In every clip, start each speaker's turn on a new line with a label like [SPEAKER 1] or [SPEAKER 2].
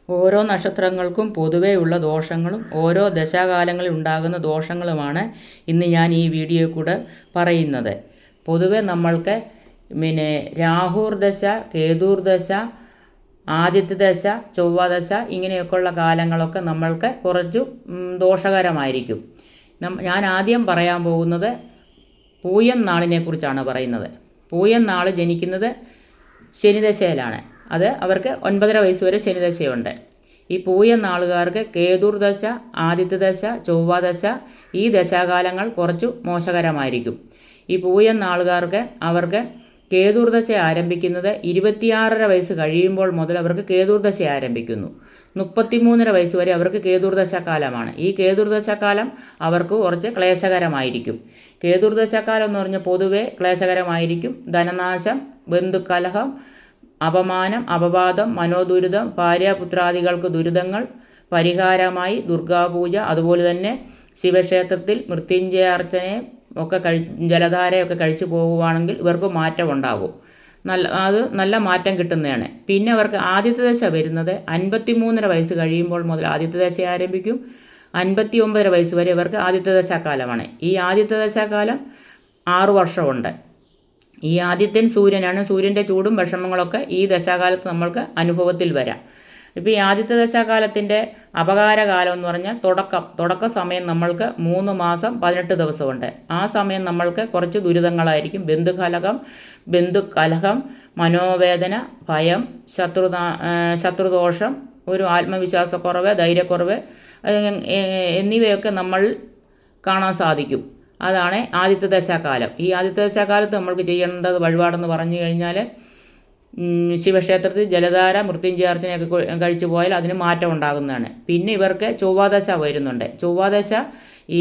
[SPEAKER 1] ഓരോ നക്ഷത്രങ്ങൾക്കും പൊതുവെയുള്ള ദോഷങ്ങളും ഓരോ ദശാകാലങ്ങളിൽ ഉണ്ടാകുന്ന ദോഷങ്ങളുമാണ് ഇന്ന് ഞാൻ ഈ വീഡിയോയിൽ കൂടെ പറയുന്നത്. പൊതുവെ നമ്മൾക്ക് രാഹുർ ദശ, കേതുർ ദശ, ആദിത്യ ദശ, ചൊവ്വ ദശ ഇങ്ങനെയൊക്കെയുള്ള കാലങ്ങളൊക്കെ നമ്മൾക്ക് കുറച്ചു ദോഷകരമായിരിക്കും. ഞാൻ ആദ്യം പറയാൻ പോകുന്നത് പൂയം നാളിനെ കുറിച്ചാണ് പറയുന്നത്. പൂയം നാൾ ജനിക്കുന്നത് ശനിദശയിലാണ്. അത് അവർക്ക് 9.5 വയസ്സ് വരെ ശനിദശയുണ്ട്. ഈ പൂയം നാളുകാർക്ക് കേതുർ ദശ, ആദിത്യ ദശ, ചൊവ്വ ദശ ഈ ദശാകാലങ്ങൾ കുറച്ചു മോശകരമായിരിക്കും. ഈ പൂയം നാളുകാർക്ക് അവർക്ക് കേതുർ ദശ ആരംഭിക്കുന്നത് 26.5 വയസ്സ് കഴിയുമ്പോൾ മുതൽ അവർക്ക് കേതുർ ദശ ആരംഭിക്കുന്നു. 33.5 വയസ്സ് വരെ അവർക്ക് കേതുർ ദശാകാലമാണ്. ഈ കേതുർ ദശാകാലം അവർക്ക് കുറച്ച് ക്ലേശകരമായിരിക്കും. കേതുർ ദശാകാലം എന്ന് പറഞ്ഞാൽ പൊതുവെ ക്ലേശകരമായിരിക്കും. ധനനാശം, ബന്ധുകലഹം, അപമാനം, അപവാദം, മനോദുരിതം, ഭാര്യാപുത്രാദികൾക്ക് ദുരിതങ്ങൾ പരിഹാരമായി ദുർഗാപൂജ, അതുപോലെ തന്നെ ശിവക്ഷേത്രത്തിൽ മൃത്യുഞ്ജയാർച്ചനയും ഒക്കെ ജലധാരയൊക്കെ കഴിച്ചു പോകുവാണെങ്കിൽ ഇവർക്ക് മാറ്റം ഉണ്ടാകും. നല്ല മാറ്റം കിട്ടുന്നതാണ്. പിന്നെ അവർക്ക് ആദിത്യ ദശ വരുന്നത് 53.5 വയസ്സ് കഴിയുമ്പോൾ മുതൽ ആദിത്യ ദശ ആരംഭിക്കും. 59.5 വയസ്സ് വരെ ഇവർക്ക് ആദിത്യ ദശാകാലമാണ്. ഈ ആദിത്യ ദശാകാലം 6 വർഷമുണ്ട്. ഈ ആദിത്യൻ സൂര്യനാണ്. സൂര്യൻ്റെ ചൂടും വിഷമങ്ങളൊക്കെ ഈ ദശാകാലത്ത് നമ്മൾക്ക് അനുഭവത്തിൽ വരാം. ഇപ്പോൾ ഈ ആദിത്യ ദശാകാലത്തിൻ്റെ അപകാരകാലം എന്ന് പറഞ്ഞാൽ തുടക്ക സമയം നമ്മൾക്ക് 3 മാസം 18 ദിവസമുണ്ട്. ആ സമയം നമ്മൾക്ക് കുറച്ച് ദുരിതങ്ങളായിരിക്കും. ബന്ധുകലഹം, മനോവേദന, ഭയം, ശത്രുദോഷം, ഒരു ആത്മവിശ്വാസക്കുറവ്, ധൈര്യക്കുറവ് എന്നിവയൊക്കെ നമ്മൾ കാണാൻ സാധിക്കും. അതാണ് ആദിത്യ ദശാകാലം. ഈ ആദിത്യ ദശാകാലത്ത് നമ്മൾക്ക് ചെയ്യേണ്ടത് വഴിപാടെന്ന് പറഞ്ഞു കഴിഞ്ഞാൽ ശിവക്ഷേത്രത്തിൽ ജലധാര, മൃത്യുഞ്ജയാർച്ചനയൊക്കെ കഴിച്ചു പോയാൽ അതിന് മാറ്റം ഉണ്ടാകുന്നതാണ്. പിന്നെ ഇവർക്ക് ചൊവ്വാദശ വരുന്നുണ്ട്. ചൊവ്വാദശ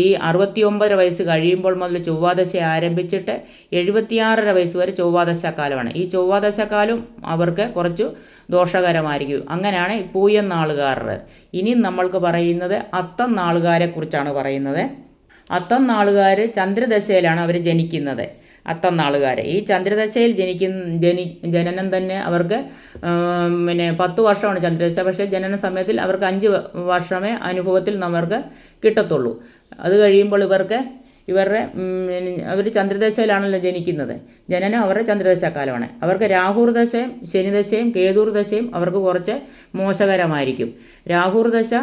[SPEAKER 1] ഈ 69 വയസ്സ് കഴിയുമ്പോൾ മുതൽ ചൊവ്വാദശ ആരംഭിച്ചിട്ട് 76.5 വയസ്സ് വരെ ചൊവ്വാദശാകാലമാണ്. ഈ ചൊവ്വാദശാകാലം അവർക്ക് കുറച്ചു ദോഷകരമായിരിക്കും. അങ്ങനെയാണ് പൂയം നാളുകാരുടെ. ഇനി നമ്മൾക്ക് പറയുന്നത് അത്തം നാളുകാരെ കുറിച്ചാണ് പറയുന്നത്. അത്തം നാളുകാർ ചന്ദ്രദശയിലാണ് അവർ ജനിക്കുന്നത്. അത്തം നാളുകാർ ഈ ചന്ദ്രദശയിൽ ജനനം തന്നെ അവർക്ക് 10 വർഷമാണ് ചന്ദ്രദശ. പക്ഷേ ജനന സമയത്തിൽ അവർക്ക് 5 വർഷമേ അനുഭവത്തിൽ നമ്മൾക്ക് കിട്ടത്തുള്ളൂ. അത് കഴിയുമ്പോൾ അവർ ചന്ദ്രദശയിലാണല്ലോ ജനിക്കുന്നത്. ജനനം അവരുടെ ചന്ദ്രദശാകാലമാണ്. അവർക്ക് രാഹുർ ദശയും ശനിദശയും കേതുർ ദശയും അവർക്ക് കുറച്ച് മോശകരമായിരിക്കും. രാഹുർ ദശ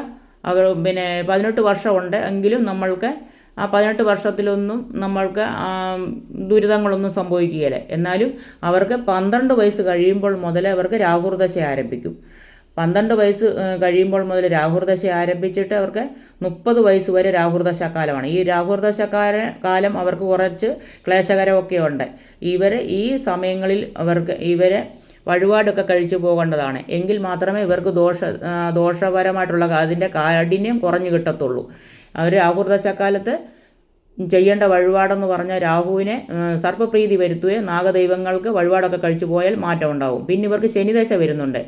[SPEAKER 1] അവർ 18 വർഷമുണ്ട്. എങ്കിലും നമ്മൾക്ക് ആ 18 വർഷത്തിലൊന്നും നമ്മൾക്ക് ദുരിതങ്ങളൊന്നും സംഭവിക്കുകയില്ല. എന്നാലും അവർക്ക് 12 വയസ്സ് കഴിയുമ്പോൾ മുതൽ അവർക്ക് രാഹുർ ദശ ആരംഭിക്കും. 12 വയസ്സ് കഴിയുമ്പോൾ മുതൽ രാഹുർ ദശ ആരംഭിച്ചിട്ട് അവർക്ക് 30 വയസ്സ് വരെ രാഹുർ ദശാകാലമാണ്. ഈ രാഹുർ ദശാകാലം അവർക്ക് കുറച്ച് ക്ലേശകരമൊക്കെ ഉണ്ട്. ഈ സമയങ്ങളിൽ ഇവരെ വഴിപാടൊക്കെ കഴിച്ചു പോകേണ്ടതാണ്. എങ്കിൽ മാത്രമേ ഇവർക്ക് ദോഷപരമായിട്ടുള്ള അതിൻ്റെ കാഠിന്യം കുറഞ്ഞു കിട്ടത്തുള്ളൂ. അവർ രാഹുർ ദശാകാലത്ത് ചെയ്യേണ്ട വഴിപാടെന്ന് പറഞ്ഞാൽ രാഹുവിനെ സർപ്പപ്രീതി വരുത്തുകയും നാഗദൈവങ്ങൾക്ക് വഴിപാടൊക്കെ കഴിച്ചു പോയാൽ മാറ്റം ഉണ്ടാകും. പിന്നെ ഇവർക്ക് ശനിദശ വരുന്നുണ്ട്.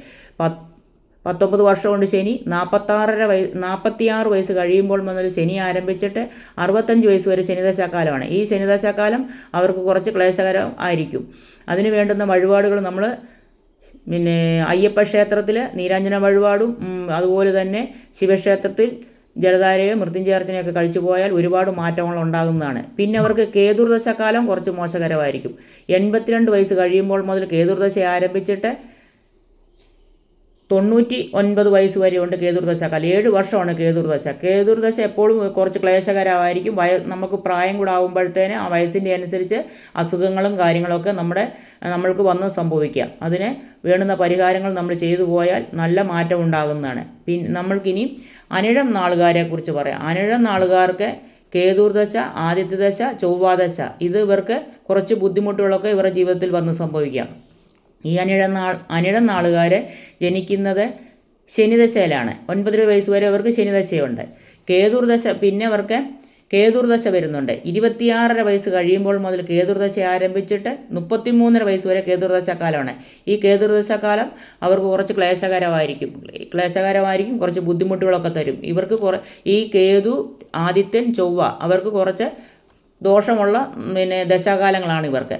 [SPEAKER 1] 19 വർഷം കൊണ്ട് ശനി 46 വയസ്സ് കഴിയുമ്പോൾ മുതൽ ശനി ആരംഭിച്ചിട്ട് 65 വയസ്സ് വരെ ശനിദശാകാലമാണ്. ഈ ശനിദശാകാലം അവർക്ക് കുറച്ച് ക്ലേശകരം ആയിരിക്കും. അതിന് വേണ്ടുന്ന വഴിപാടുകൾ നമ്മൾ അയ്യപ്പ ക്ഷേത്രത്തിൽ നീരാഞ്ജന വഴിപാടും അതുപോലെ തന്നെ ശിവക്ഷേത്രത്തിൽ ജലധാരയോ മൃത്യുഞ്ജയാർച്ചനയൊക്കെ കഴിച്ചു പോയാൽ ഒരുപാട് മാറ്റങ്ങൾ ഉണ്ടാകുന്നതാണ്. പിന്നെ അവർക്ക് കേതുർ ദശാകാലം കുറച്ച് മോശകരമായിരിക്കും. 82 വയസ്സ് കഴിയുമ്പോൾ മുതൽ കേതുർ ദശ ആരംഭിച്ചിട്ട് 99 വയസ്സ് വരെയുണ്ട് കേതുർ ദശാകാലം. 7 വർഷമാണ് കേതുർ ദശ. കേതുർ ദശ എപ്പോഴും കുറച്ച് ക്ലേശകരമായിരിക്കും. നമുക്ക് പ്രായം കൂടെ ആകുമ്പോഴത്തേന് ആ വയസ്സിൻ്റെ അനുസരിച്ച് അസുഖങ്ങളും കാര്യങ്ങളൊക്കെ നമ്മൾക്ക് വന്ന് സംഭവിക്കാം. അതിന് വേണ്ടുന്ന പരിഹാരങ്ങൾ നമ്മൾ ചെയ്തു പോയാൽ നല്ല മാറ്റം ഉണ്ടാകുന്നതാണ്. പിന്നെ നമ്മൾക്കിനി അനിഴം നാളുകാരെ കുറിച്ച് പറയാം. അനിഴം നാളുകാർക്ക് കേതുർ ദശ, ആദിത്യ ദശ, ചൊവ്വാദശ ഇവർക്ക് കുറച്ച് ബുദ്ധിമുട്ടുകളൊക്കെ ഇവരുടെ ജീവിതത്തിൽ വന്ന് സംഭവിക്കാം. ഈ അനിഴം നാളുകാർ ജനിക്കുന്നത് ശനിദശയിലാണ്. 9 വയസ്സ് വരെ അവർക്ക് ശനിദശയുണ്ട്. കേതുർ ദശ പിന്നെ അവർക്ക് കേതുർ ദശ വരുന്നുണ്ട്. 26.5 വയസ്സ് കഴിയുമ്പോൾ മുതൽ കേതുർ ദശ ആരംഭിച്ചിട്ട് 33 വയസ്സ് വരെ കേതുർ ദശാകാലമാണ്. ഈ കേതുർ ദശാകാലം അവർക്ക് കുറച്ച് ക്ലേശകരമായിരിക്കും. കുറച്ച് ബുദ്ധിമുട്ടുകളൊക്കെ തരും. ഇവർക്ക് ഈ കേതു, ആദിത്യൻ, ചൊവ്വ അവർക്ക് കുറച്ച് ദോഷമുള്ള ദശാകാലങ്ങളാണ് ഇവർക്ക്.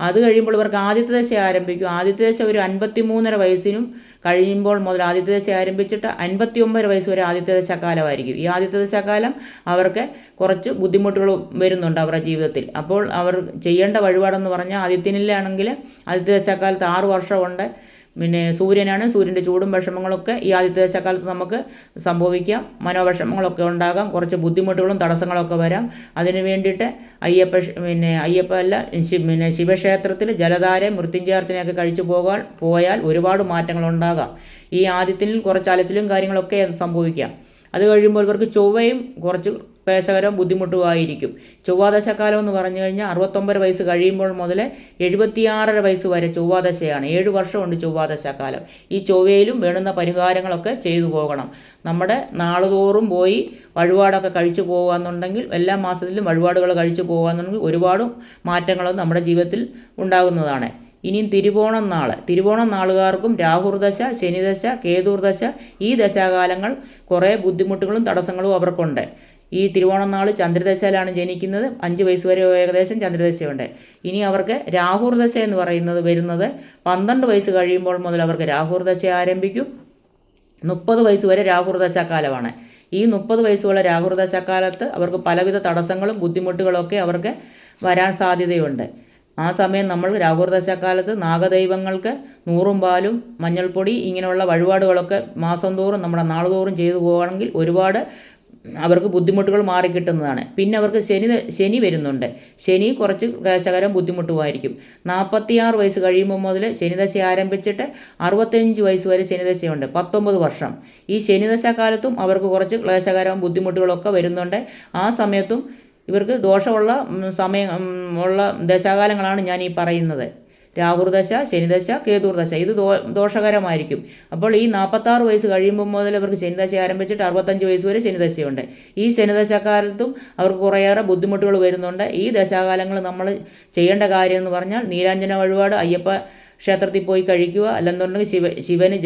[SPEAKER 1] അത് കഴിയുമ്പോൾ ഇവർക്ക് ആദിത്യ ദശ ആരംഭിക്കും. ആദിത്യ ദശ ഒരു 53.5 വയസ്സിനും കഴിയുമ്പോൾ മുതൽ ആദിത്യ ദശ ആരംഭിച്ചിട്ട് 59 വയസ്സ് വരെ ആദിത്യ ദശാകാലമായിരിക്കും. ഈ ആദിത്യ ദശാകാലം അവർക്ക് കുറച്ച് ബുദ്ധിമുട്ടുകൾ വരുന്നുണ്ട് അവരുടെ ജീവിതത്തിൽ. അപ്പോൾ അവർ ചെയ്യേണ്ട വഴിപാടെന്ന് പറഞ്ഞാൽ ആദിത്യനിലാണെങ്കിൽ ആദിത്യ ദശാകാലത്ത് 6 വർഷമുണ്ട്. പിന്നെ സൂര്യനാണ്, സൂര്യൻ്റെ ചൂടും വിഷമങ്ങളൊക്കെ ഈ ആദിത്യ ദശാകാലത്ത് നമുക്ക് സംഭവിക്കാം. മനോവിഷമങ്ങളൊക്കെ ഉണ്ടാകാം, കുറച്ച് ബുദ്ധിമുട്ടുകളും തടസ്സങ്ങളൊക്കെ വരാം. അതിന് വേണ്ടിയിട്ട് അയ്യപ്പ അല്ല ശിവക്ഷേത്രത്തിൽ ജലധാര മൃത്യുഞ്ജയാർച്ചനയൊക്കെ കഴിച്ചു പോയാൽ ഒരുപാട് മാറ്റങ്ങളുണ്ടാകാം. ഈ ആദിത്യനിൽ കുറച്ച് അലച്ചിലും കാര്യങ്ങളൊക്കെ സംഭവിക്കാം. അത് കഴിയുമ്പോൾ ഇവർക്ക് ചൊവ്വയും കുറച്ച് ക്ലേശകരവും ബുദ്ധിമുട്ടുമായിരിക്കും. ചൊവ്വാദശക്കാലം എന്ന് പറഞ്ഞു കഴിഞ്ഞാൽ 69 വയസ്സ് കഴിയുമ്പോൾ മുതൽ 76.5 വയസ്സ് വരെ ചൊവ്വാദശയാണ്. 7 വർഷമുണ്ട് ചൊവ്വാദശക്കാലം. ഈ ചൊവ്വയിലും വേണ്ടുന്ന പരിഹാരങ്ങളൊക്കെ ചെയ്തു പോകണം. നമ്മുടെ നാളുതോറും പോയി വഴിപാടൊക്കെ കഴിച്ചു പോകുകയെന്നുണ്ടെങ്കിൽ എല്ലാ മാസത്തിലും വഴിപാടുകൾ കഴിച്ചു പോകുകയെന്നുണ്ടെങ്കിൽ ഒരുപാട് മാറ്റങ്ങളും നമ്മുടെ ജീവിതത്തിൽ ഉണ്ടാകുന്നതാണ്. ഇനിയും തിരുവോണം നാളുകാർക്കും രാഹുർദശ, ശനിദശ, കേതുർദശ ഈ ദശാകാലങ്ങൾ കുറേ ബുദ്ധിമുട്ടുകളും തടസ്സങ്ങളും അവർക്കുണ്ട്. ഈ തിരുവോണം നാൾ ചന്ദ്രദശയിലാണ് ജനിക്കുന്നത്. 5 വയസ്സ് വരെ ഏകദേശം ചന്ദ്രദശയുണ്ട്. ഇനി അവർക്ക് രാഹുർദശ എന്ന് വരുന്നത് 12 വയസ്സ് കഴിയുമ്പോൾ മുതൽ അവർക്ക് രാഹുർദശ ആരംഭിക്കും. 30 വയസ്സ് വരെ രാഹുർദശാകാലമാണ്. ഈ 30 വയസ്സുള്ള രാഹുർദശാകാലത്ത് അവർക്ക് പലവിധ തടസ്സങ്ങളും ബുദ്ധിമുട്ടുകളൊക്കെ അവർക്ക് വരാൻ സാധ്യതയുണ്ട്. ആ സമയം നമ്മൾ രാഹുർദശാകാലത്ത് നാഗദൈവങ്ങൾക്ക് 100 പാലും മഞ്ഞൾപ്പൊടി ഇങ്ങനെയുള്ള വഴിപാടുകളൊക്കെ മാസം തോറും നമ്മുടെ നാളുതോറും ചെയ്തു പോവുകയാണെങ്കിൽ ഒരുപാട് അവർക്ക് ബുദ്ധിമുട്ടുകൾ മാറിക്കിട്ടുന്നതാണ്. പിന്നെ അവർക്ക് ശനി വരുന്നുണ്ട്. ശനി കുറച്ച് ക്ലേശകരം ബുദ്ധിമുട്ടുമായിരിക്കും. 46 വയസ്സ് കഴിയുമ്പോൾ മുതൽ ശനിദശ ആരംഭിച്ചിട്ട് 65 വയസ്സ് വരെ ശനിദശയുണ്ട്. 19 വർഷം. ഈ ശനിദശാകാലത്തും അവർക്ക് കുറച്ച് ക്ലേശകരവും ബുദ്ധിമുട്ടുകളൊക്കെ വരുന്നുണ്ട്. ആ സമയത്തും ഇവർക്ക് ദോഷമുള്ള ഉള്ള ദശാകാലങ്ങളാണ് ഞാൻ ഈ പറയുന്നത്. രാഹുർദശ, ശനിദശ, കേതുർദശ ഇത് ദോഷകരമായിരിക്കും. അപ്പോൾ ഈ 46 വയസ്സ് കഴിയുമ്പോൾ മുതൽ അവർക്ക് ശനിദശ ആരംഭിച്ചിട്ട് 65 വയസ്സ് വരെ ശനിദശയുണ്ട്. ഈ ശനിദശാകാലത്തും അവർക്ക് കുറേയേറെ ബുദ്ധിമുട്ടുകൾ വരുന്നുണ്ട്. ഈ ദശാകാലങ്ങൾ നമ്മൾ ചെയ്യേണ്ട കാര്യം എന്ന് പറഞ്ഞാൽ നീരാഞ്ജന വഴിപാട് അയ്യപ്പ ക്ഷേത്രത്തിൽ പോയി കഴിക്കുക, അല്ലെന്നുണ്ടെങ്കിൽ ശിവന്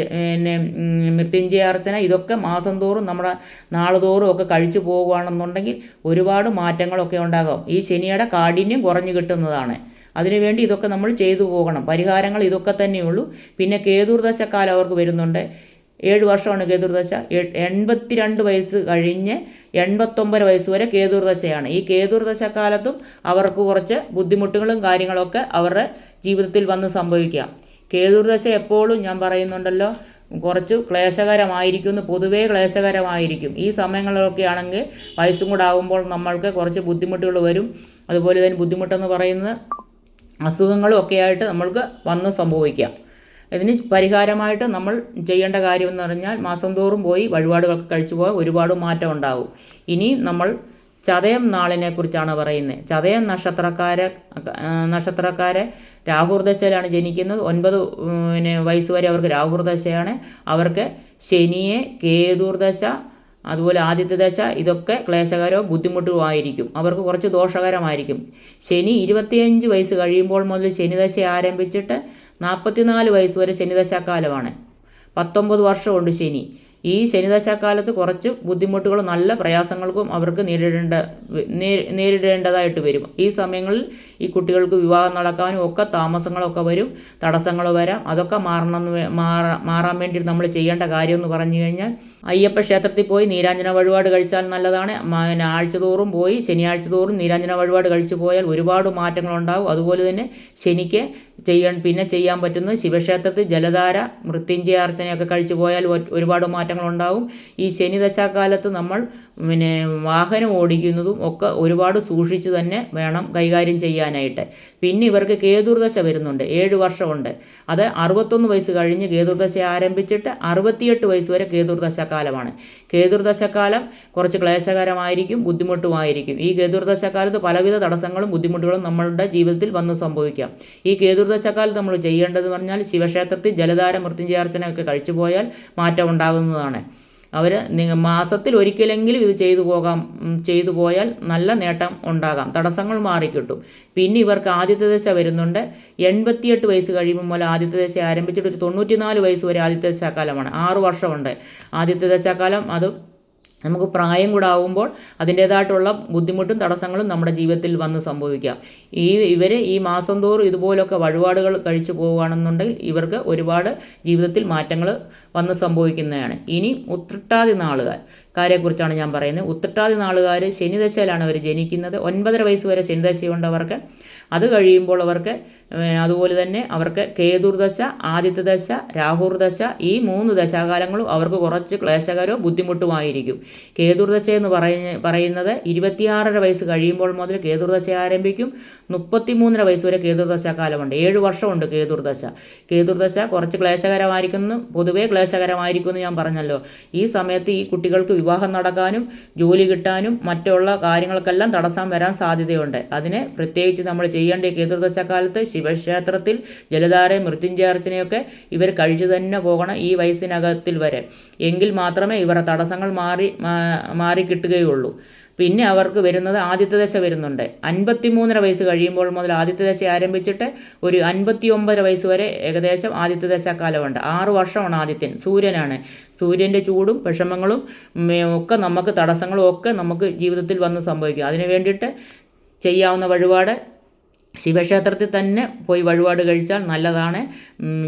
[SPEAKER 1] മൃത്യുഞ്ജയാർച്ചന ഇതൊക്കെ മാസം തോറും നമ്മുടെ നാളുതോറും ഒക്കെ കഴിച്ചു പോകുകയാണെന്നുണ്ടെങ്കിൽ ഒരുപാട് മാറ്റങ്ങളൊക്കെ ഉണ്ടാകും. ഈ ശനിയുടെ കാഠിന്യം കുറഞ്ഞു കിട്ടുന്നതാണ്. അതിനുവേണ്ടി ഇതൊക്കെ നമ്മൾ ചെയ്തു പോകണം. പരിഹാരങ്ങൾ ഇതൊക്കെ തന്നെയുള്ളൂ. പിന്നെ കേതുർദശക്കാലം അവർക്ക് വരുന്നുണ്ട്. 7 വർഷമാണ് കേതുർദശ. 82 വയസ്സ് കഴിഞ്ഞ് 89 വയസ്സ് വരെ കേതുർദശയാണ്. ഈ കേതുർദശക്കാലത്തും അവർക്ക് കുറച്ച് ബുദ്ധിമുട്ടുകളും കാര്യങ്ങളൊക്കെ അവരുടെ ജീവിതത്തിൽ വന്ന് സംഭവിക്കാം. കേതുർദശ എപ്പോഴും ഞാൻ പറയുന്നുണ്ടല്ലോ കുറച്ച് ക്ലേശകരമായിരിക്കും, പൊതുവേ ക്ലേശകരമായിരിക്കും. ഈ സമയങ്ങളിലൊക്കെ ആണെങ്കിൽ വയസ്സും കൂടെ ആകുമ്പോൾ നമ്മൾക്ക് കുറച്ച് ബുദ്ധിമുട്ടുകൾ വരും. അതുപോലെ തന്നെ ബുദ്ധിമുട്ടെന്ന് പറയുന്നത് അസുഖങ്ങളും ഒക്കെ ആയിട്ട് നമ്മൾക്ക് വന്ന് സംഭവിക്കാം. ഇതിന് പരിഹാരമായിട്ട് നമ്മൾ ചെയ്യേണ്ട കാര്യമെന്ന് പറഞ്ഞാൽ മാസം തോറും പോയി വഴിപാടുകളൊക്കെ കഴിച്ചു പോയാൽ ഒരുപാട് മാറ്റം ഉണ്ടാകും. ഇനി നമ്മൾ ചതയം നാളിനെ കുറിച്ചാണ് പറയുന്നത്. ചതയം നക്ഷത്രക്കാരെ രാഹുർദശയിലാണ് ജനിക്കുന്നത്. 9 വയസ്സ് വരെ അവർക്ക് രാഹുർദശയാണ്. അവർക്ക് ശനിയെ, കേതുർദശ, അതുപോലെ ആദിത്യദശ ഇതൊക്കെ ക്ലേശകരവും ബുദ്ധിമുട്ടുമായിരിക്കും. അവർക്ക് കുറച്ച് ദോഷകരമായിരിക്കും. ശനി 25 വയസ്സ് കഴിയുമ്പോൾ മുതൽ ശനിദശ ആരംഭിച്ചിട്ട് 44 വയസ്സ് വരെ ശനിദശാകാലമാണ്. 19 വർഷമുണ്ട് ശനി. ഈ ശനിദശാകാലത്ത് കുറച്ച് ബുദ്ധിമുട്ടുകളും നല്ല പ്രയാസങ്ങൾക്കും അവർക്ക് നേരിടേണ്ടതായിട്ട് വരും. ഈ സമയങ്ങളിൽ ഈ കുട്ടികൾക്ക് വിവാഹം നടക്കാനും ഒക്കെ താമസങ്ങളൊക്കെ വരും, തടസ്സങ്ങൾ വരാം. അതൊക്കെ മാറാൻ വേണ്ടി നമ്മൾ ചെയ്യേണ്ട കാര്യം എന്ന് പറഞ്ഞു കഴിഞ്ഞാൽ അയ്യപ്പ ക്ഷേത്രത്തിൽ പോയി നീരാഞ്ജന വഴിപാട് കഴിച്ചാൽ നല്ലതാണ്. ആഴ്ച തോറും പോയി ശനിയാഴ്ച തോറും നീരാഞ്ജന വഴിപാട് കഴിച്ചു പോയാൽ ഒരുപാട് മാറ്റങ്ങളുണ്ടാകും. അതുപോലെ തന്നെ ശനിക്ക് ചെയ്യാൻ പറ്റുന്നത് ശിവക്ഷേത്രത്തിൽ ജലധാര മൃത്യുഞ്ജയാർച്ചനയൊക്കെ കഴിച്ചു പോയാൽ ഒരുപാട് മാറ്റങ്ങളുണ്ടാകും. ഈ ശനിദശാകാലത്ത് നമ്മൾ വാഹനം ഓടിക്കുന്നതും ഒക്കെ ഒരുപാട് സൂക്ഷിച്ച് തന്നെ വേണം കൈകാര്യം ചെയ്യാനായിട്ട്. പിന്നെ ഇവർക്ക് കേതുർദശ വരുന്നുണ്ട്. 7 വർഷമുണ്ട്. അത് 61 വയസ്സ് കഴിഞ്ഞ് കേതുർദശ ആരംഭിച്ചിട്ട് 68 വയസ്സ് വരെ കേതുർദശാകാലമാണ്. കേതുർദശാകാലം കുറച്ച് ക്ലേശകരമായിരിക്കും, ബുദ്ധിമുട്ടുമായിരിക്കും. ഈ കേതുർദശാകാലത്ത് പലവിധ തടസ്സങ്ങളും ബുദ്ധിമുട്ടുകളും നമ്മളുടെ ജീവിതത്തിൽ വന്ന് സംഭവിക്കാം. ഈ കേതുർദശാകാലത്ത് നമ്മൾ ചെയ്യേണ്ടതെന്ന് പറഞ്ഞാൽ ശിവക്ഷേത്രത്തിൽ ജലധാര മൃത്യുഞ്ജയാർച്ചനയൊക്കെ കഴിച്ചു പോയാൽ മാറ്റം ഉണ്ടാകുന്നതാണ്. മാസത്തിൽ ഒരിക്കലെങ്കിലും ഇത് ചെയ്തു പോയാൽ നല്ല നേട്ടം ഉണ്ടാകാം, തടസ്സങ്ങൾ മാറിക്കിട്ടും. പിന്നെ ഇവർക്ക് ആദിത്യദശ വരുന്നുണ്ട്. 88 വയസ്സ് കഴിയുമ്പോൾ മുതൽ ആദിത്യദശ ആരംഭിച്ചിട്ട് ഒരു 94 വയസ്സ് വരെ ആദിത്യദശാകാലമാണ്. 6 വർഷമുണ്ട് ആദിത്യദശാകാലം. അത് നമുക്ക് പ്രായം കൂടെ ആകുമ്പോൾ അതിൻ്റേതായിട്ടുള്ള ബുദ്ധിമുട്ടും തടസ്സങ്ങളും നമ്മുടെ ജീവിതത്തിൽ വന്ന് സംഭവിക്കാം. ഇവർ ഈ മാസം തോറും ഇതുപോലൊക്കെ വഴിപാടുകൾ കഴിച്ചു പോവുകയാണെന്നുണ്ടെങ്കിൽ ഇവർക്ക് ഒരുപാട് ജീവിതത്തിൽ മാറ്റങ്ങൾ വന്ന് സംഭവിക്കുന്നതാണ്. ഇനി ഉത്രട്ടാതി നാളുകാരെക്കുറിച്ചാണ് ഞാൻ പറയുന്നത്. ഉത്രട്ടാതി നാളുകാർ ശനിദശയിലാണ് അവർ ജനിക്കുന്നത്. 9.5 വയസ്സ് വരെ ശനിദശയുണ്ട് അവർക്ക്. അത് കഴിയുമ്പോൾ അവർക്ക് അതുപോലെ തന്നെ അവർക്ക് കേതുർദശ, ആദിത്യദശ, രാഹുർദശ, ഈ 3 ദശാകാലങ്ങളും അവർക്ക് കുറച്ച് ക്ലേശകരോ ബുദ്ധിമുട്ടുമായിരിക്കും. കേതുർദശ എന്ന് പറയുന്നത് 26.5 വയസ്സ് കഴിയുമ്പോൾ മുതൽ കേതുർദശ ആരംഭിക്കും. 33.5 വയസ്സ് വരെ കേതുർദശാകാലമുണ്ട്. 7 വർഷമുണ്ട് കേതുർദശ. കേതുർദശ കുറച്ച് ക്ലേശകരമായിരിക്കുന്നു, പൊതുവേ ക്ലേശകരമായിരിക്കുമെന്ന് ഞാൻ പറഞ്ഞല്ലോ. ഈ സമയത്ത് ഈ കുട്ടികൾക്ക് വിവാഹം നടക്കാനും ജോലി കിട്ടാനും മറ്റുള്ള കാര്യങ്ങൾക്കെല്ലാം തടസ്സം വരാൻ സാധ്യതയുണ്ട്. അതിന് പ്രത്യേകിച്ച് നമ്മൾ ചെയ്യേണ്ട കേതുർദശാകാലത്ത് ശിവക്ഷേത്രത്തിൽ ജലധാരയും മൃത്യുഞ്ജയാർച്ചനയൊക്കെ ഇവർ കഴിച്ചു തന്നെ പോകണം ഈ വയസ്സിനകത്തിൽ വരെ. എങ്കിൽ മാത്രമേ ഇവരുടെ തടസ്സങ്ങൾ മാറി കിട്ടുകയുള്ളൂ. പിന്നെ അവർക്ക് വരുന്നത് ആദിത്യദശ വരുന്നുണ്ട്. 53.5 വയസ്സ് കഴിയുമ്പോൾ മുതൽ ആദിത്യദശ ആരംഭിച്ചിട്ട് ഒരു 59 വയസ്സ് വരെ ഏകദേശം ആദിത്യദശാകാലമുണ്ട്. 6 വർഷമാണ് ആദിത്യൻ. സൂര്യനാണ്. സൂര്യൻ്റെ ചൂടും വിഷമങ്ങളും ഒക്കെ നമുക്ക് തടസ്സങ്ങളും ഒക്കെ നമുക്ക് ജീവിതത്തിൽ വന്ന് സംഭവിക്കും. അതിന് വേണ്ടിയിട്ട് ചെയ്യാവുന്ന വഴിപാട് ശിവക്ഷേത്രത്തിൽ തന്നെ പോയി വഴിപാട് കഴിച്ചാൽ നല്ലതാണ്.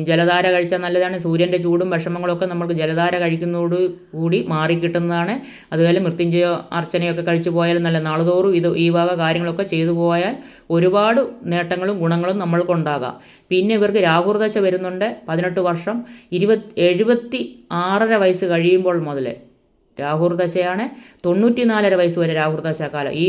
[SPEAKER 1] ജലധാര കഴിച്ചാൽ നല്ലതാണ്. സൂര്യൻ്റെ ചൂടും വിഷമങ്ങളൊക്കെ നമുക്ക് ജലധാര കഴിക്കുന്നതോട് കൂടി മാറിക്കിട്ടുന്നതാണ്. അതുപോലെ മൃത്യുഞ്ജയ അർച്ചനയൊക്കെ കഴിച്ചു പോയാലും നല്ല. നാളുതോറും ഈ വക കാര്യങ്ങളൊക്കെ ചെയ്തു പോയാൽ ഒരുപാട് നേട്ടങ്ങളും ഗുണങ്ങളും നമ്മൾക്കുണ്ടാകാം. പിന്നെ ഇവർക്ക് രാഹുർദശ വരുന്നുണ്ട്. 18 വർഷം 76.5 വയസ്സ് കഴിയുമ്പോൾ മുതൽ രാഹുർദശയാണ്. 94.5 വയസ്സ് വരെ രാഹുർദശാകാലം. ഈ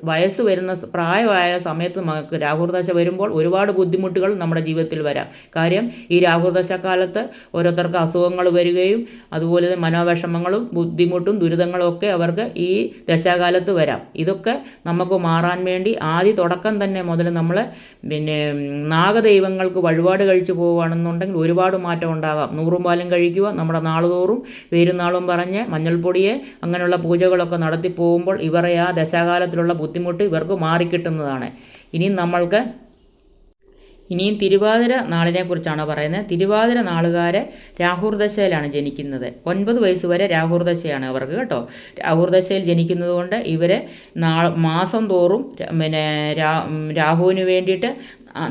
[SPEAKER 1] വയസ്സ് വരുന്ന പ്രായമായ സമയത്ത് നമുക്ക് രാഹുർദശ വരുമ്പോൾ ഒരുപാട് ബുദ്ധിമുട്ടുകൾ നമ്മുടെ ജീവിതത്തിൽ വരാം. കാര്യം ഈ രാഹുർദശാകാലത്ത് ഓരോരുത്തർക്ക് അസുഖങ്ങൾ വരികയും അതുപോലെ മനോവിഷമങ്ങളും ബുദ്ധിമുട്ടും ദുരിതങ്ങളും ഒക്കെ അവർക്ക് ഈ ദശാകാലത്ത് വരാം. ഇതൊക്കെ നമുക്ക് മാറാൻ വേണ്ടി തുടക്കം തന്നെ മുതൽ നമ്മൾ നാഗദൈവങ്ങൾക്ക് വഴിപാട് കഴിച്ചു പോവുകയാണെന്നുണ്ടെങ്കിൽ ഒരുപാട് മാറ്റം ഉണ്ടാകാം. 100 പാലും കഴിക്കുക. നമ്മുടെ നാളുതോറും പേരുന്നാളും പറഞ്ഞ് മഞ്ഞൾപ്പൊടിയെ അങ്ങനെയുള്ള പൂജകളൊക്കെ നടത്തി പോകുമ്പോൾ ഇവരെ ആ ദശാകാലത്തിലുള്ള ബുദ്ധിമുട്ട് ഇവർക്ക് മാറിക്കിട്ടുന്നതാണ്. ഇനിയും തിരുവാതിര നാളിനെക്കുറിച്ചാണ് പറയുന്നത്. തിരുവാതിര നാളുകാരെ രാഹുർദശയിലാണ് ജനിക്കുന്നത്. 9 വയസ്സ് വരെ രാഹുർദശയാണ് അവർക്ക് കേട്ടോ. രാഹുർദശയിൽ ജനിക്കുന്നത് കൊണ്ട് ഇവർ മാസം തോറും രാഹുവിന് വേണ്ടിയിട്ട്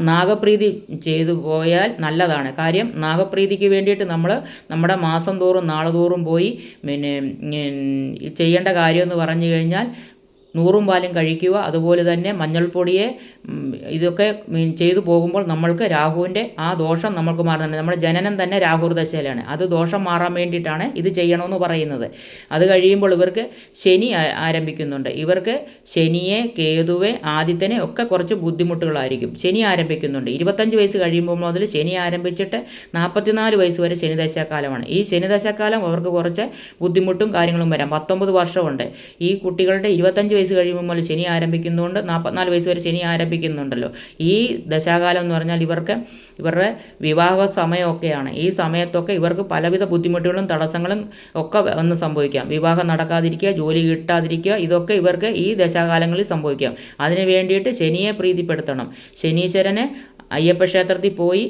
[SPEAKER 1] നാഗപ്രീതി ചെയ്തു പോയാൽ നല്ലതാണ്. കാര്യം നാഗപ്രീതിക്ക് വേണ്ടിയിട്ട് നമ്മൾ നമ്മുടെ മാസം തോറും നാളുതോറും പോയി ചെയ്യേണ്ട കാര്യമെന്ന് പറഞ്ഞു കഴിഞ്ഞാൽ 100 പാലും കഴിക്കുക. അതുപോലെ തന്നെ മഞ്ഞൾപ്പൊടിയെ ഇതൊക്കെ ചെയ്തു പോകുമ്പോൾ നമ്മൾക്ക് രാഹുവിൻ്റെ ആ ദോഷം നമ്മൾക്ക് മാറുന്നുണ്ട്. നമ്മുടെ ജനനം തന്നെ രാഹുർദശയിലാണ്. അത് ദോഷം മാറാൻ വേണ്ടിയിട്ടാണ് ഇത് ചെയ്യണമെന്ന് പറയുന്നത്. അത് കഴിയുമ്പോൾ ഇവർക്ക് ശനി ആരംഭിക്കുന്നുണ്ട്. ഇവർക്ക് ശനിയെ, കേതുവെ, ആദിത്യനെ ഒക്കെ കുറച്ച് ബുദ്ധിമുട്ടുകളായിരിക്കും. ശനി ആരംഭിക്കുന്നുണ്ട്. 25 വയസ്സ് കഴിയുമ്പോൾ മുതൽ ശനി ആരംഭിച്ചിട്ട് 44 വയസ്സ് വരെ ശനിദശാകാലമാണ്. ഈ ശനിദശാകാലം അവർക്ക് കുറച്ച് ബുദ്ധിമുട്ടും കാര്യങ്ങളും വരാം. 19 വർഷമുണ്ട്. ഈ കുട്ടികളുടെ 25 വയസ്സ് കഴിയുമ്പോൾ മുതൽ ശനി ആരംഭിക്കുന്നതുകൊണ്ട് 44 വയസ്സ് വരെ ശനി ആരംഭിക്കുന്നുണ്ടല്ലോ. ഈ ദശാകാലം എന്ന് പറഞ്ഞാൽ ഇവരുടെ വിവാഹ സമയമൊക്കെയാണ്. ഈ സമയത്തൊക്കെ ഇവർക്ക് പലവിധ ബുദ്ധിമുട്ടുകളും തടസ്സങ്ങളും ഒക്കെ വന്ന് സംഭവിക്കാം. വിവാഹം നടക്കാതിരിക്കുക, ജോലി കിട്ടാതിരിക്കുക, ഇതൊക്കെ ഇവർക്ക് ഈ ദശാകാലങ്ങളിൽ സംഭവിക്കാം. അതിന് വേണ്ടിയിട്ട് ശനിയെ പ്രീതിപ്പെടുത്തണം. ശനീശ്വരന് അയ്യപ്പ ക്ഷേത്രത്തിൽ പോയി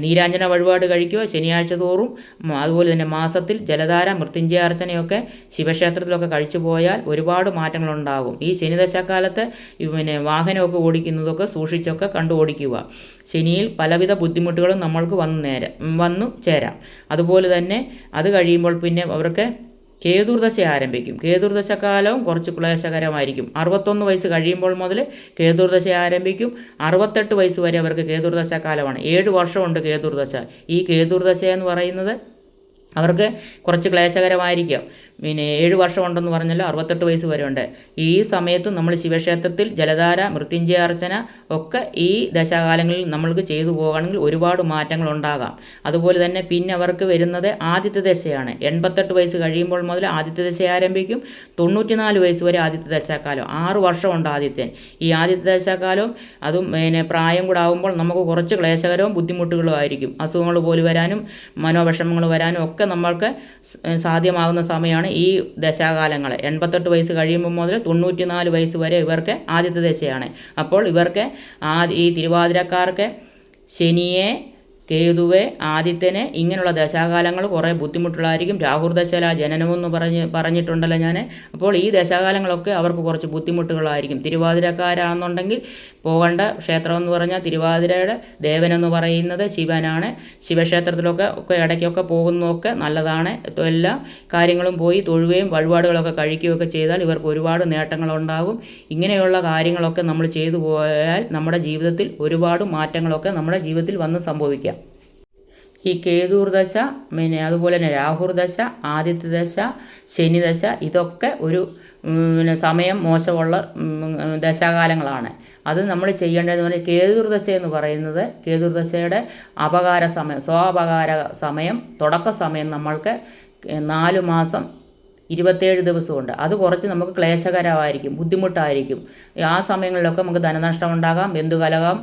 [SPEAKER 1] നീരാഞ്ജന വഴിപാട് കഴിക്കുക ശനിയാഴ്ച തോറും. അതുപോലെ തന്നെ മാസത്തിൽ ജലധാര, മൃത്യുഞ്ജയ അർച്ചനയൊക്കെ ശിവക്ഷേത്രത്തിലൊക്കെ കഴിച്ചു പോയാൽ ഒരുപാട് മാറ്റങ്ങളുണ്ടാകും. ഈ ശനിദശാകാലത്ത് വാഹനമൊക്കെ ഓടിക്കുന്നതൊക്കെ സൂക്ഷിച്ചൊക്കെ കണ്ടു ഓടിക്കുക. ശനിയിൽ പലവിധ ബുദ്ധിമുട്ടുകളും നമ്മൾക്ക് വന്നു ചേരാം. അതുപോലെ തന്നെ അത് കഴിയുമ്പോൾ പിന്നെ അവർക്ക് കേതുർദശ ആരംഭിക്കും. കേതുർദശക്കാലവും കുറച്ച് ക്ലേശകരമായിരിക്കും. 61 വയസ്സ് കഴിയുമ്പോൾ മുതൽ കേതുർദശ ആരംഭിക്കും. 68 വയസ്സ് വരെ അവർക്ക് കേതുർദശക്കാലമാണ്. 7 വർഷമുണ്ട് കേതുർദശ. ഈ കേതുർദശ എന്ന് പറയുന്നത് അവർക്ക് കുറച്ച് ക്ലേശകരമായിരിക്കും. 7 വർഷമുണ്ടെന്ന് പറഞ്ഞല്ലോ, 68 വയസ്സ് വരെ ഉണ്ട്. ഈ സമയത്തും നമ്മൾ ശിവക്ഷേത്രത്തിൽ ജലധാര, മൃത്യുഞ്ജയ അർച്ചന ഒക്കെ ഈ ദശാകാലങ്ങളിൽ നമ്മൾക്ക് ചെയ്തു പോകുകയാണെങ്കിൽ ഒരുപാട് മാറ്റങ്ങൾ ഉണ്ടാകാം. അതുപോലെ തന്നെ പിന്നെ അവർക്ക് വരുന്നത് ആദിത്യ ദശയാണ്. 88 വയസ്സ് കഴിയുമ്പോൾ മുതൽ ആദിത്യ ദശ ആരംഭിക്കും. 94 വയസ്സ് വരെ ആദിത്യ ദശാകാലം. 6 വർഷമുണ്ട് ആദിത്യൻ. ഈ ആദിത്യ ദശാകാലവും അതും പ്രായം കൂടെ ആകുമ്പോൾ നമുക്ക് കുറച്ച് ക്ലേശകരവും ബുദ്ധിമുട്ടുകളും ആയിരിക്കും. അസുഖങ്ങൾ പോലും വരാനും മനോവിഷമങ്ങൾ വരാനും ഒക്കെ നമ്മൾക്ക് സാധ്യമാകുന്ന സമയമാണ് ഈ ദശാകാലങ്ങൾ. 88 വയസ്സ് കഴിയുമ്പോൾ മുതൽ 94 വയസ്സ് വരെ ഇവർക്ക് ആദിത്യ ദശയാണ്. അപ്പോൾ ഇവർക്ക് ഈ തിരുവാതിരക്കാർക്ക് ശനിയെ, കേതുവെ ആദിത്യനെ ഇങ്ങനെയുള്ള ദശാകാലങ്ങൾ കുറേ ബുദ്ധിമുട്ടുള്ളതായിരിക്കും. രാഹുർദശല ജനനമെന്ന് പറഞ്ഞിട്ടുണ്ടല്ലോ ഞാൻ. അപ്പോൾ ഈ ദശാകാലങ്ങളൊക്കെ അവർക്ക് കുറച്ച് ബുദ്ധിമുട്ടുകളായിരിക്കും. തിരുവാതിരക്കാരാണെന്നുണ്ടെങ്കിൽ പോകേണ്ട ക്ഷേത്രമെന്ന് പറഞ്ഞാൽ തിരുവാതിരയുടെ ദേവനെന്ന് പറയുന്നത് ശിവനാണ്. ശിവക്ഷേത്രത്തിലൊക്കെ ഇടയ്ക്കൊക്കെ പോകുന്നതൊക്കെ നല്ലതാണ്. എല്ലാ കാര്യങ്ങളും പോയി തൊഴുകയും വഴിപാടുകളൊക്കെ കഴിക്കുകയൊക്കെ ചെയ്താൽ ഇവർക്ക് ഒരുപാട് നേട്ടങ്ങളുണ്ടാകും. ഇങ്ങനെയുള്ള കാര്യങ്ങളൊക്കെ നമ്മൾ ചെയ്തു പോയാൽ നമ്മുടെ ജീവിതത്തിൽ ഒരുപാട് മാറ്റങ്ങളൊക്കെ നമ്മുടെ ജീവിതത്തിൽ വന്ന് സംഭവിക്കാം. ഈ കേതുർദശ അതുപോലെ തന്നെ രാഹുർദശ, ആദിത്യദശ, ശനിദശ ഇതൊക്കെ ഒരു സമയം മോശമുള്ള ദശാകാലങ്ങളാണ്. അത് നമ്മൾ ചെയ്യേണ്ടതെന്ന് പറഞ്ഞാൽ കേതുർദശ എന്ന് പറയുന്നത് കേതുർദശയുടെ അപകാര സമയം, സ്വാപകാര സമയം, തുടക്ക സമയം നമ്മൾക്ക് 4 മാസം 27 ദിവസമുണ്ട്. അത് കുറച്ച് നമുക്ക് ക്ലേശകരമായിരിക്കും, ബുദ്ധിമുട്ടായിരിക്കും. ആ സമയങ്ങളിലൊക്കെ നമുക്ക് ധനനഷ്ടം ഉണ്ടാകാം, ബന്ധുകലഹം,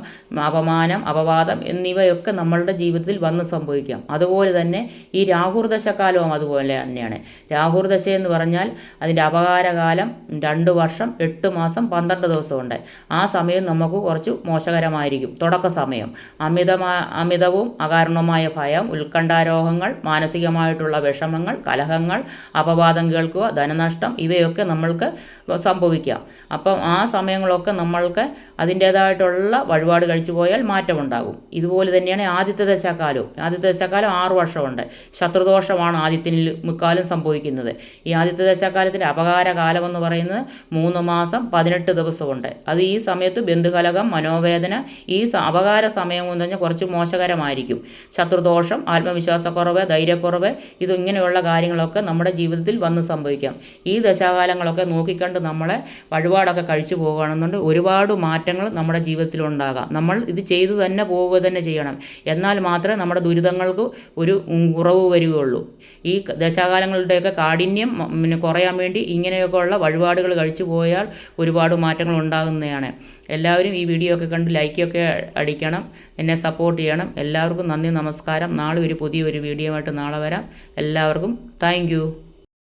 [SPEAKER 1] അപമാനം, അപവാദം എന്നിവയൊക്കെ നമ്മളുടെ ജീവിതത്തിൽ വന്ന് സംഭവിക്കാം. അതുപോലെ തന്നെ ഈ രാഹുർദശക്കാലവും അതുപോലെ തന്നെയാണ്. രാഹുർദശ എന്ന് പറഞ്ഞാൽ അതിൻ്റെ അപകാരകാലം 2 വർഷം 8 മാസം 12 ദിവസമുണ്ട്. ആ സമയം നമുക്ക് കുറച്ച് മോശകരമായിരിക്കും. തുടക്ക സമയം അമിതവും അകാരണവുമായ ഭയം, ഉത്കണ്ഠാരോഗങ്ങൾ, മാനസികമായിട്ടുള്ള വിഷമങ്ങൾ, കലഹങ്ങൾ, അപവാദം കേൾക്കുക, ധനനഷ്ടം ഇവയൊക്കെ നമ്മൾക്ക് സംഭവിക്കാം. അപ്പം ആ സമയങ്ങളൊക്കെ നമ്മൾക്ക് അതിൻ്റേതായിട്ടുള്ള വഴിപാട് കഴിച്ചു പോയാൽ മാറ്റമുണ്ടാകും. ഇതുപോലെ തന്നെയാണ് ആദിത്യ ദശാകാലവും. ആദിത്യ ദശാകാലം 6 വർഷമുണ്ട്. ശത്രുദോഷമാണ് ആദിത്യനിൽ മുക്കാലും സംഭവിക്കുന്നത്. ഈ ആദിത്യ ദശാകാലത്തിൻ്റെ അപകാരകാലം എന്ന് പറയുന്നത് 3 മാസം 18 ദിവസമുണ്ട്. അത് ഈ സമയത്ത് ബന്ധുകലഹം, മനോവേദന, ഈ അപകാര സമയം എന്ന് പറഞ്ഞാൽ കുറച്ച് മോശകരമായിരിക്കും. ശത്രുദോഷം, ആത്മവിശ്വാസക്കുറവ്, ധൈര്യക്കുറവ് ഇതിങ്ങനെയുള്ള കാര്യങ്ങളൊക്കെ നമ്മുടെ ജീവിതത്തിൽ വന്ന് സംഭവിക്കാം. ഈ ദശാകാലങ്ങളൊക്കെ നോക്കിക്കണ്ട് നമ്മളെ വഴിപാടൊക്കെ കഴിച്ചു പോകുകയാണെന്നുണ്ടെങ്കിൽ ഒരുപാട് മാറ്റങ്ങൾ നമ്മുടെ ജീവിതത്തിലുണ്ടാകാം. നമ്മൾ ഇത് ചെയ്തു തന്നെ പോവുക തന്നെ ചെയ്യണം. എന്നാൽ മാത്രമേ നമ്മുടെ ദുരിതങ്ങൾക്ക് ഒരു കുറവ് വരികയുള്ളൂ. ഈ ദശാകാലങ്ങളുടെയൊക്കെ കാഠിന്യം കുറയാൻ വേണ്ടി ഇങ്ങനെയൊക്കെയുള്ള വഴിപാടുകൾ കഴിച്ചു പോയാൽ ഒരുപാട് മാറ്റങ്ങൾ ഉണ്ടാകുന്നതാണ്. എല്ലാവരും ഈ വീഡിയോ ഒക്കെ കണ്ട് ലൈക്കൊക്കെ അടിക്കണം, എന്നെ സപ്പോർട്ട് ചെയ്യണം. എല്ലാവർക്കും നന്ദി, നമസ്കാരം. നാളെ ഒരു പുതിയൊരു വീഡിയോ ആയിട്ട് നാളെ വരാം. എല്ലാവർക്കും താങ്ക് യു.